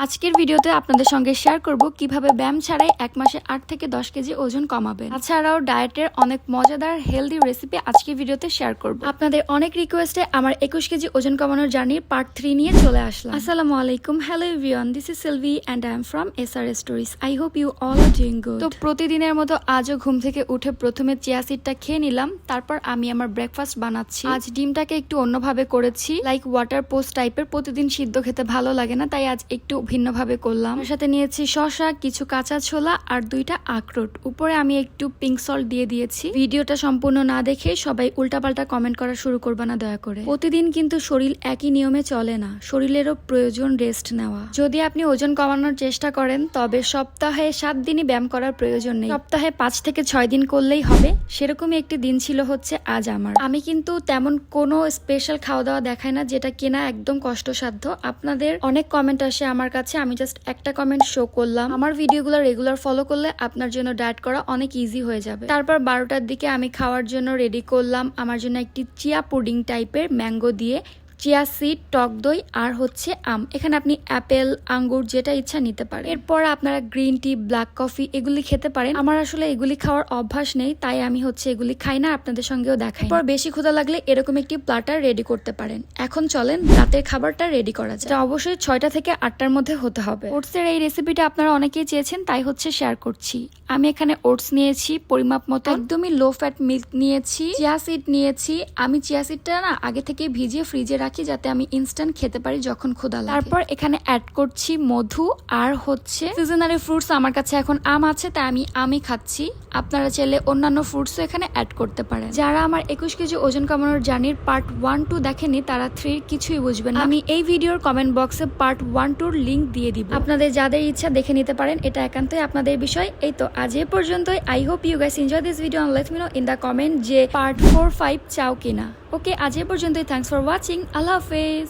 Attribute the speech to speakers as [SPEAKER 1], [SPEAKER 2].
[SPEAKER 1] আজকের ভিডিওতে আপনাদের সঙ্গে শেয়ার করব কিভাবে ব্যায়াম ছাড়াই এক মাসে 8 থেকে 10 কেজি ওজন কমাবেন। তাছাড়াও ডায়েটের অনেক মজাদার হেলদি রেসিপি আজকের ভিডিওতে শেয়ার করব। আপনাদের অনেক রিকোয়েস্টে আমার 21 কেজি ওজন কমানোর জার্নির পার্ট 3 নিয়ে চলে আসলাম। আসসালামু আলাইকুম, hello everyone, this is Sylvie and I am from SRS stories. I hope you all are doing good. তো প্রতিদিনের মতো আজও ঘুম থেকে উঠে প্রথমে চিয়া সিডটা খেয়ে নিলাম, তারপর আমি আমার ব্রেকফাস্ট বানাচ্ছি। আজ ডিমটাকে একটু অন্যভাবে করেছি, লাইক ওয়াটার পোস্ট টাইপের। প্রতিদিন সিদ্ধ খেতে ভালো লাগে না, তাই আজ একটু ভিন্নভাবে করলাম। এর সাথে নিয়েছি শসা, কিছু কাঁচা ছোলা আর 2টা আখরোট। উপরে আমি একটু পিঙ্ক সল্ট দিয়ে দিয়েছি। ভিডিওটা সম্পূর্ণ না দেখে সবাই উল্টাপাল্টা কমেন্ট করা শুরু করবে না দয়া করে। প্রতিদিন কিন্তু শরীর একই নিয়মে চলে না, শরীরেরও প্রয়োজন রেস্ট নেওয়া। যদি আপনি ওজন কমানোর চেষ্টা করেন তবে সপ্তাহে 7 দিনই ব্যায়াম করার প্রয়োজন নেই, সপ্তাহে 5 থেকে 6 দিন করলেই হবে। সেরকমই একটি দিন ছিল হচ্ছে আজ আমার। আমি কিন্তু তেমন কোনো স্পেশাল খাওয়া দাওয়া দেখাই না, যেটা কিনা একদম কষ্টসাধ্য। আপনাদের অনেক কমেন্ট আসে আমার কাছে, আমি জাস্ট একটা কমেন্ট শো করলাম। আমার ভিডিওগুলো রেগুলার ফলো করলে আপনার জন্য ডায়েট করা অনেক ইজি হয়ে যাবে। তারপর 12টার দিকে আমি খাওয়ার জন্য রেডি করলাম। আমার জন্য একটি চিয়া পুডিং টাইপের ম্যাঙ্গো দিয়ে, চিয়া সিড, টক দই আর হচ্ছে আম। এখানে আপনি অ্যাপেল, আঙ্গুর যেটা ইচ্ছা নিতে পারেন। এরপর আপনারা গ্রিন টি, ব্ল্যাক কফি এগুলি খেতে পারেন। আমার আসলে এগুলি খাওয়ার অভ্যাস নেই, তাই আমি হচ্ছে এগুলি খাই না, আপনাদের সঙ্গেও দেখাই। এরপর বেশি ক্ষুধা লাগলে এরকম একটি প্লাটার রেডি করতে পারেন। এখন চলেন রাতের খাবারটা রেডি করা যায়। এটা অবশ্যই 6টা থেকে 8টার মধ্যে হতে হবে। ওটসের এই রেসিপিটা আপনারা অনেকেই চেয়েছেন, তাই হচ্ছে শেয়ার করছি। আমি এখানে ওটস নিয়েছি পরিমাপ মতো, একদমই লো ফ্যাট মিল্ক নিয়েছি, চিয়া সিড নিয়েছি। আমি চিয়া সিডটা না আগে থেকে ভিজিয়ে ফ্রিজে রাখি, যাতে আমি ইনস্ট্যান্ট খেতে পারি যখন ক্ষুধা লাগে। তারপর এখানে অ্যাড করছি মধু আর হচ্ছে সিজনারি ফ্রুটস। আমার কাছে এখন আম আছে, তাই আমি আমই খাচ্ছি। আপনারা চাইলে অন্যান্য ফ্রুটসও এখানে অ্যাড করতে পারেন। যারা আমার 21 কেজি ওজন কমানোর জার্নির পার্ট 1-2 দেখেনি, তারা 3 কিছুই বুঝবেন না। আমি এই ভিডিওর কমেন্ট বক্সে পার্ট 1-2 লিঙ্ক দিয়ে দিব। আপনাদের যাদের ইচ্ছা দেখে নিতে পারেন, এটা একান্তই আপনাদের বিষয়। এই তো আজ এ পর্যন্তই। I hope you guys enjoy this video and let me know in the comment যে পার্ট 4-5 চাও কিনা। ওকে, আজ এ পর্যন্তই। Thanks for watching. আল্লাহ হাফেজ।